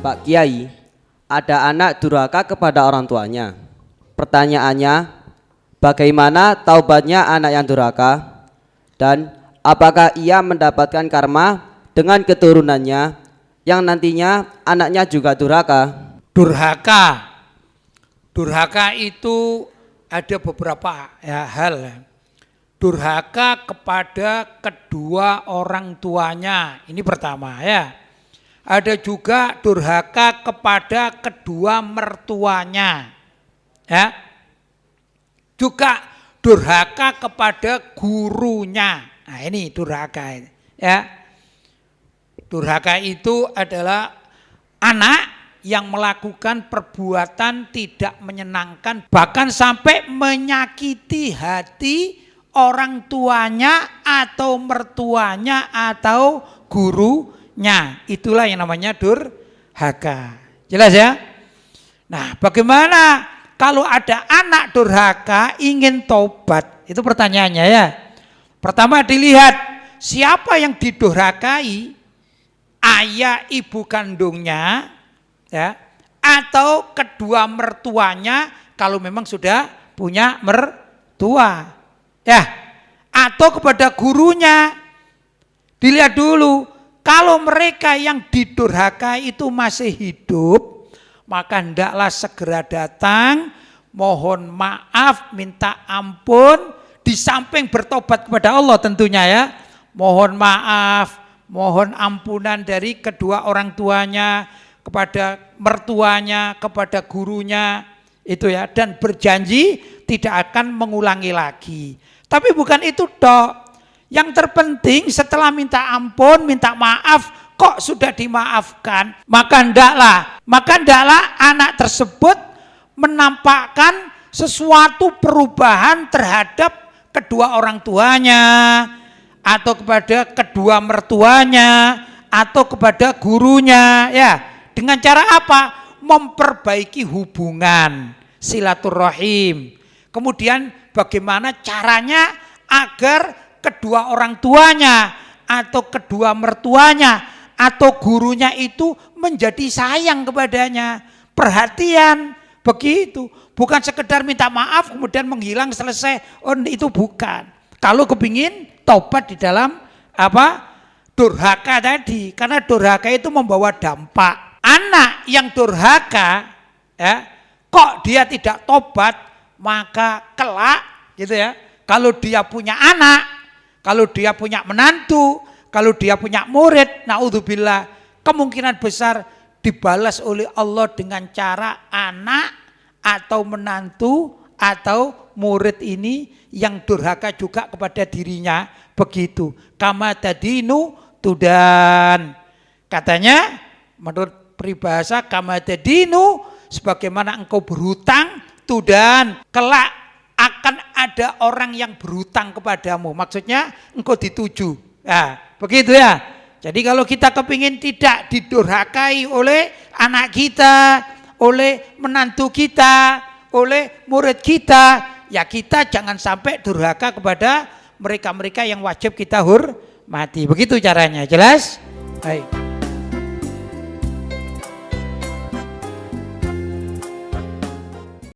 Pak Kiai, ada anak durhaka kepada orang tuanya. Pertanyaannya, bagaimana taubatnya anak yang durhaka? Dan apakah ia mendapatkan karma dengan keturunannya yang nantinya anaknya juga durhaka? Durhaka itu ada beberapa hal. Durhaka kepada kedua orang tuanya, ini pertama ya. Ada juga durhaka kepada kedua mertuanya, ya. Juga durhaka kepada gurunya. Nah ini durhaka, ya. Durhaka itu adalah anak yang melakukan perbuatan tidak menyenangkan, bahkan sampai menyakiti hati orang tuanya atau mertuanya atau gurunya. Itulah yang namanya durhaka. Jelas ya? Nah, bagaimana kalau ada anak durhaka ingin tobat? Itu pertanyaannya ya. Pertama dilihat siapa yang didurhakai, ayah ibu kandungnya ya, atau kedua mertuanya kalau memang sudah punya mertua. Ya, atau kepada gurunya. Dilihat dulu, kalau mereka yang didurhakai itu masih hidup, maka hendaklah segera datang, mohon maaf, minta ampun, di samping bertobat kepada Allah tentunya ya. Mohon maaf, mohon ampunan dari kedua orang tuanya, kepada mertuanya, kepada gurunya, itu ya, dan berjanji tidak akan mengulangi lagi. Tapi bukan itu dok. Yang terpenting setelah minta ampun, minta maaf, kok sudah dimaafkan, maka hendaklah anak tersebut menampakkan sesuatu perubahan terhadap kedua orang tuanya, atau kepada kedua mertuanya, atau kepada gurunya, ya. Dengan cara apa? Memperbaiki hubungan, silaturahim. Kemudian bagaimana caranya agar kedua orang tuanya atau kedua mertuanya atau gurunya itu menjadi sayang kepadanya, perhatian, begitu. Bukan sekedar minta maaf kemudian menghilang selesai. Oh, itu bukan. Kalau kepingin taubat di dalam durhaka tadi, karena durhaka itu membawa dampak. Anak yang durhaka ya, kok dia tidak tobat, maka kelak gitu ya. Kalau dia punya anak, kalau dia punya menantu, kalau dia punya murid, naudzubillah, kemungkinan besar dibalas oleh Allah dengan cara anak atau menantu atau murid ini yang durhaka juga kepada dirinya, begitu. Kama tadinu tudan. Katanya menurut peribahasa kama tadinu, sebagaimana engkau berhutang tudan, kelak akan ada orang yang berhutang kepadamu. Maksudnya engkau dituju. Nah, begitu ya. Jadi kalau kita kepingin tidak didurhakai oleh anak kita, oleh menantu kita, oleh murid kita, ya kita jangan sampai durhaka kepada mereka-mereka yang wajib kita hormati. Begitu caranya. Jelas? Baik.